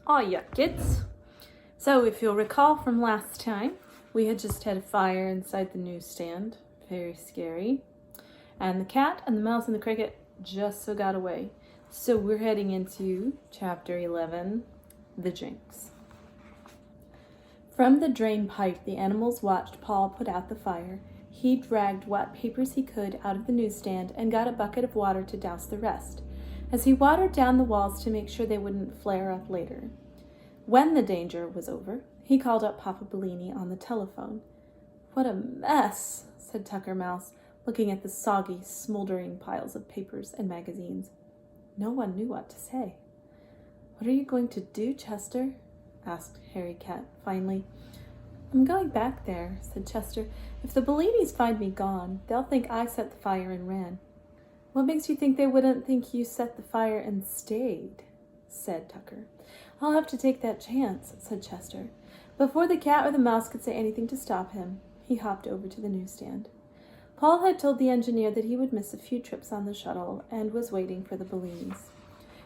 Aw, yeah, kids. So if you'll recall from last time, we had just had a fire inside the newsstand. Very scary. And the cat and the mouse and the cricket just so got away. So we're heading into chapter 11, The Jinx. From the drain pipe, the animals watched Paul put out the fire. He dragged what papers he could out of the newsstand and got a bucket of water to douse the rest, as he watered down the walls to make sure they wouldn't flare up later. When the danger was over, he called up Papa Bellini on the telephone. "What a mess," said Tucker Mouse, looking at the soggy, smoldering piles of papers and magazines. No one knew what to say. "What are you going to do, Chester?" asked Harry Cat finally. "I'm going back there," said Chester. "If the Bellinis find me gone, they'll think I set the fire and ran." "What makes you think they wouldn't think you set the fire and stayed?" said Tucker. "I'll have to take that chance," said Chester. Before the cat or the mouse could say anything to stop him, he hopped over to the newsstand. Paul had told the engineer that he would miss a few trips on the shuttle and was waiting for the Bellinis.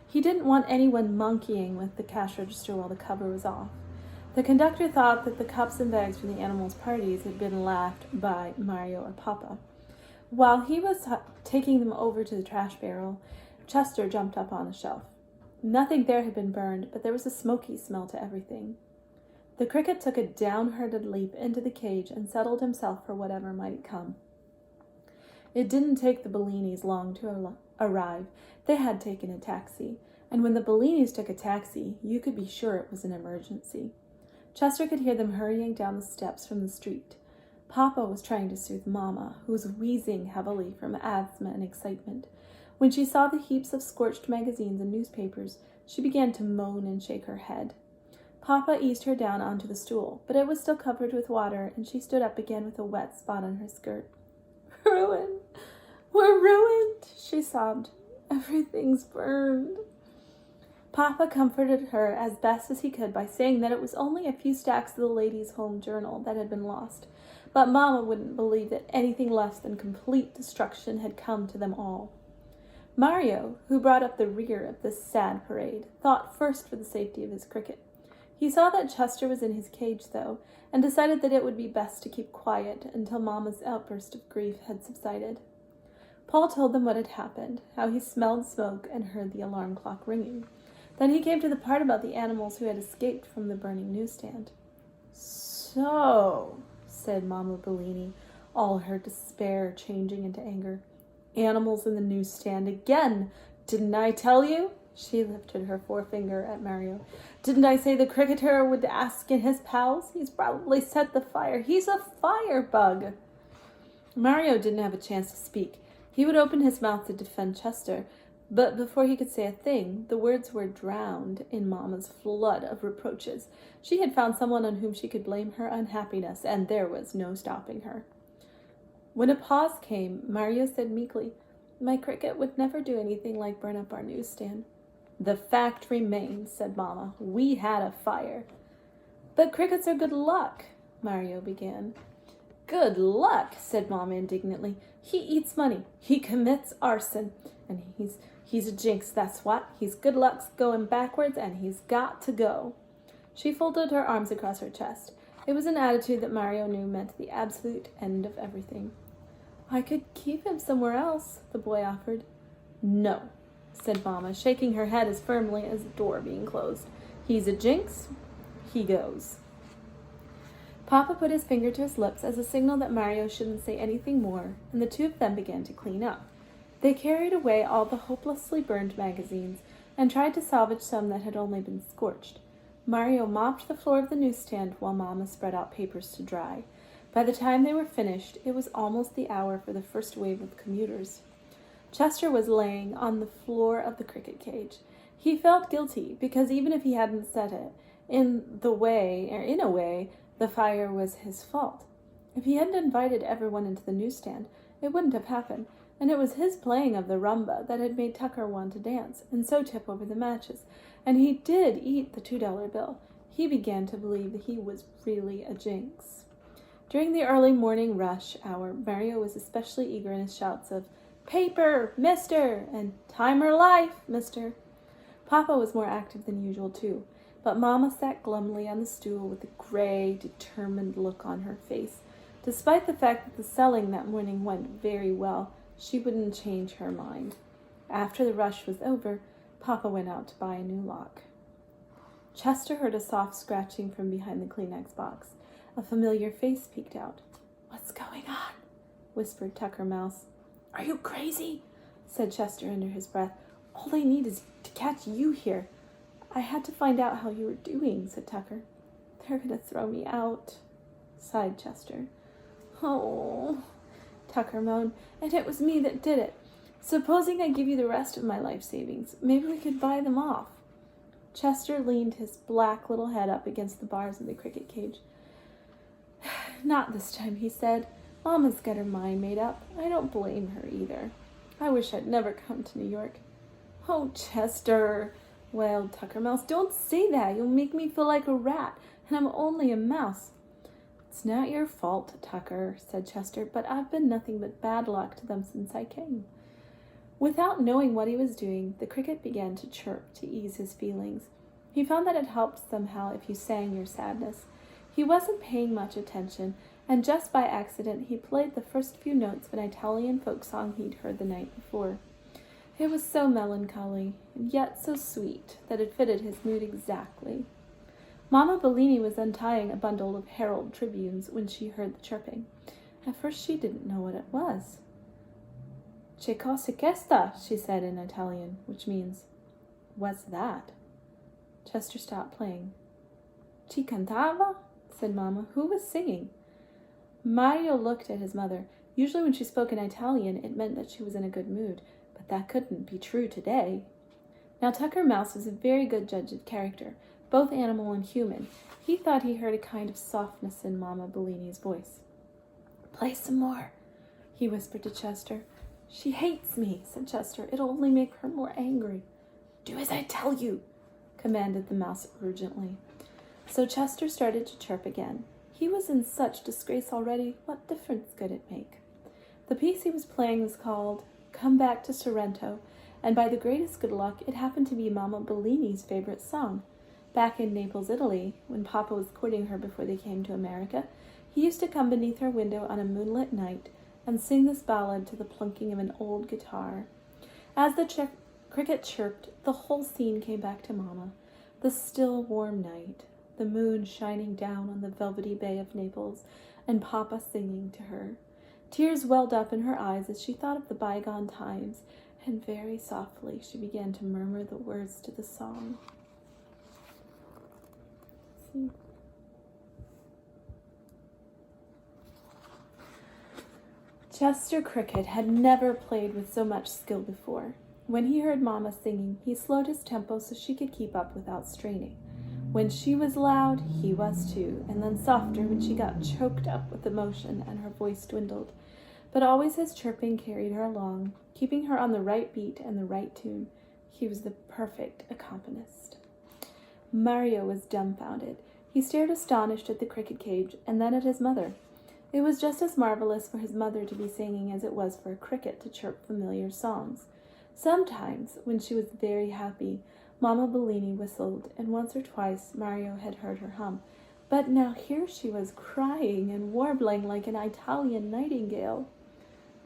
He didn't want anyone monkeying with the cash register while the cover was off. The conductor thought that the cups and bags from the animals' parties had been left by Mario or Papa. While he was taking them over to the trash barrel, Chester jumped up on a shelf. Nothing there had been burned, but there was a smoky smell to everything. The cricket took a downhearted leap into the cage and settled himself for whatever might come. It didn't take the Bellinis long to arrive. They had taken a taxi, and when the Bellinis took a taxi, you could be sure it was an emergency. Chester could hear them hurrying down the steps from the street. Papa was trying to soothe Mama, who was wheezing heavily from asthma and excitement. When she saw the heaps of scorched magazines and newspapers, she began to moan and shake her head. Papa eased her down onto the stool, but it was still covered with water, and she stood up again with a wet spot on her skirt. "Ruined! We're ruined!" she sobbed. "Everything's burned." Papa comforted her as best as he could by saying that it was only a few stacks of the ladies' home journal that had been lost, but Mama wouldn't believe that anything less than complete destruction had come to them all. Mario, who brought up the rear of this sad parade, thought first for the safety of his cricket. He saw that Chester was in his cage, though, and decided that it would be best to keep quiet until Mama's outburst of grief had subsided. Paul told them what had happened, how he smelled smoke and heard the alarm clock ringing. Then he came to the part about the animals who had escaped from the burning newsstand. "So," said Mama Bellini, all her despair changing into anger. "Animals in the newsstand again! Didn't I tell you?" She lifted her forefinger at Mario. "Didn't I say the cricketer would ask in his pals? He's probably set the fire. He's a firebug." Mario didn't have a chance to speak. He would open his mouth to defend Chester, but before he could say a thing, the words were drowned in Mama's flood of reproaches. She had found someone on whom she could blame her unhappiness, and there was no stopping her. When a pause came, Mario said meekly, "My cricket would never do anything like burn up our newsstand." "The fact remains," said Mama. "We had a fire." "But crickets are good luck," Mario began. "Good luck," said Mama indignantly. "He eats money. He commits arson. And he's a jinx, that's what. He's good luck's going backwards, and he's got to go." She folded her arms across her chest. It was an attitude that Mario knew meant the absolute end of everything. "I could keep him somewhere else," the boy offered. "No," said Mama, shaking her head as firmly as the door being closed. "He's a jinx. He goes." Papa put his finger to his lips as a signal that Mario shouldn't say anything more, and the two of them began to clean up. They carried away all the hopelessly burned magazines and tried to salvage some that had only been scorched. Mario mopped the floor of the newsstand while Mama spread out papers to dry. By the time they were finished, it was almost the hour for the first wave of commuters. Chester was laying on the floor of the cricket cage. He felt guilty because even if he hadn't set it, in a way, the fire was his fault. If he hadn't invited everyone into the newsstand, it wouldn't have happened, and it was his playing of the rumba that had made Tucker want to dance, and so tip over the matches, and he did eat the $2 bill. He began to believe that he was really a jinx. During the early morning rush hour, Mario was especially eager in his shouts of, "Paper, mister!" and "Timer life, mister!" Papa was more active than usual, too, but Mama sat glumly on the stool with a gray, determined look on her face. Despite the fact that the selling that morning went very well, she wouldn't change her mind. After the rush was over, Papa went out to buy a new lock. Chester heard a soft scratching from behind the Kleenex box. A familiar face peeked out. "What's going on?" whispered Tucker Mouse. "Are you crazy?" said Chester under his breath. "All they need is to catch you here." "I had to find out how you were doing," said Tucker. "They're going to throw me out," sighed Chester. "Oh," Tucker moaned, "and it was me that did it. Supposing I give you the rest of my life savings, maybe we could buy them off." Chester leaned his black little head up against the bars of the cricket cage. "Not this time," he said. "Mama's got her mind made up. I don't blame her either. I wish I'd never come to New York." "Oh, Chester," wailed Tucker Mouse, "don't say that. You'll make me feel like a rat, and I'm only a mouse." "It's not your fault, Tucker," said Chester, "but I've been nothing but bad luck to them since I came." Without knowing what he was doing, the cricket began to chirp to ease his feelings. He found that it helped somehow if you sang your sadness. He wasn't paying much attention, and just by accident he played the first few notes of an Italian folk song he'd heard the night before. It was so melancholy, and yet so sweet, that it fitted his mood exactly. Mama Bellini was untying a bundle of Herald Tribunes when she heard the chirping. At first she didn't know what it was. "Che cosa questa?" she said in Italian, which means, "What's that?" Chester stopped playing. "Chi cantava?" said Mama. "Who was singing?" Mario looked at his mother. Usually when she spoke in Italian, it meant that she was in a good mood, but that couldn't be true today. Now Tucker Mouse was a very good judge of character, both animal and human. He thought he heard a kind of softness in Mama Bellini's voice. "Play some more," he whispered to Chester. "She hates me," said Chester. "It'll only make her more angry." "Do as I tell you," commanded the mouse urgently. So Chester started to chirp again. He was in such disgrace already. What difference could it make? The piece he was playing was called "Come Back to Sorrento," and by the greatest good luck, it happened to be Mama Bellini's favorite song. Back in Naples, Italy, when Papa was courting her before they came to America, he used to come beneath her window on a moonlit night and sing this ballad to the plunking of an old guitar. As the cricket chirped, the whole scene came back to Mama. The still, warm night, the moon shining down on the velvety bay of Naples, and Papa singing to her. Tears welled up in her eyes as she thought of the bygone times, and very softly she began to murmur the words to the song. Chester Cricket had never played with so much skill before. When he heard Mama singing, he slowed his tempo so she could keep up without straining. When she was loud, he was too, and then softer when she got choked up with emotion and her voice dwindled. But always his chirping carried her along, keeping her on the right beat and the right tune. He was the perfect accompanist. Mario was dumbfounded. He stared astonished at the cricket cage and then at his mother. It was just as marvelous for his mother to be singing as it was for a cricket to chirp familiar songs. Sometimes, when she was very happy, Mama Bellini whistled, and once or twice Mario had heard her hum. But now here she was crying and warbling like an Italian nightingale.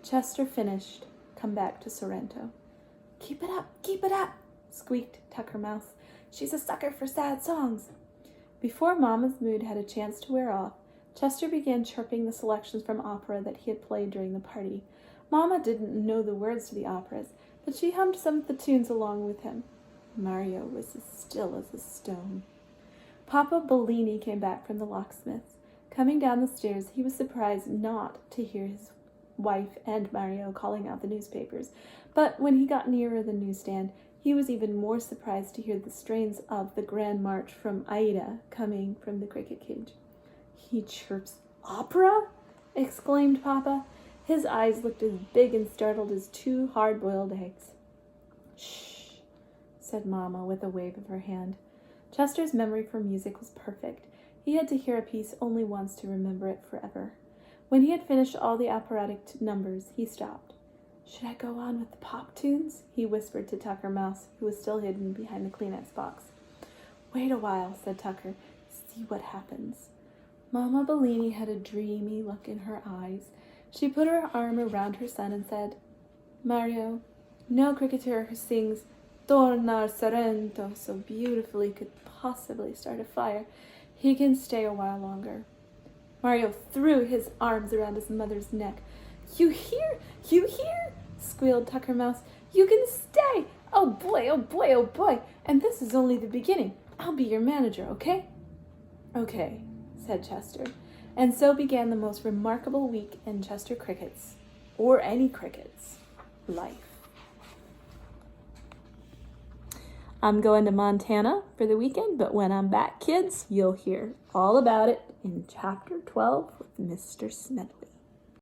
Chester finished, "Come Back to Sorrento." Keep it up," squeaked Tucker Mouse. "She's a sucker for sad songs." Before Mama's mood had a chance to wear off, Chester began chirping the selections from opera that he had played during the party. Mama didn't know the words to the operas, but she hummed some of the tunes along with him. Mario was as still as a stone. Papa Bellini came back from the locksmith's. Coming down the stairs, he was surprised not to hear his wife and Mario calling out the newspapers, but when he got nearer the newsstand, he was even more surprised to hear the strains of the Grand March from Aida coming from the cricket cage. "He chirps opera?" exclaimed Papa. His eyes looked as big and startled as two hard-boiled eggs. "Shh," said Mama with a wave of her hand. Chester's memory for music was perfect. He had to hear a piece only once to remember it forever. When he had finished all the operatic numbers, he stopped. "Should I go on with the pop tunes?" he whispered to Tucker Mouse, who was still hidden behind the Kleenex box. Wait a while, said Tucker. See what happens. Mama Bellini had a dreamy look in her eyes. She put her arm around her son and said, Mario, no cricketer who sings Torna al Sorrento so beautifully could possibly start a fire. He can stay a while longer. Mario threw his arms around his mother's neck. You hear? You hear? Squealed Tucker Mouse. You can stay! Oh boy, oh boy, oh boy! And this is only the beginning. I'll be your manager, okay? Okay, said Chester. And so began the most remarkable week in Chester Cricket's, or any cricket's, life. I'm going to Montana for the weekend, but when I'm back, kids, you'll hear all about it in Chapter 12 with Mr. Smedley.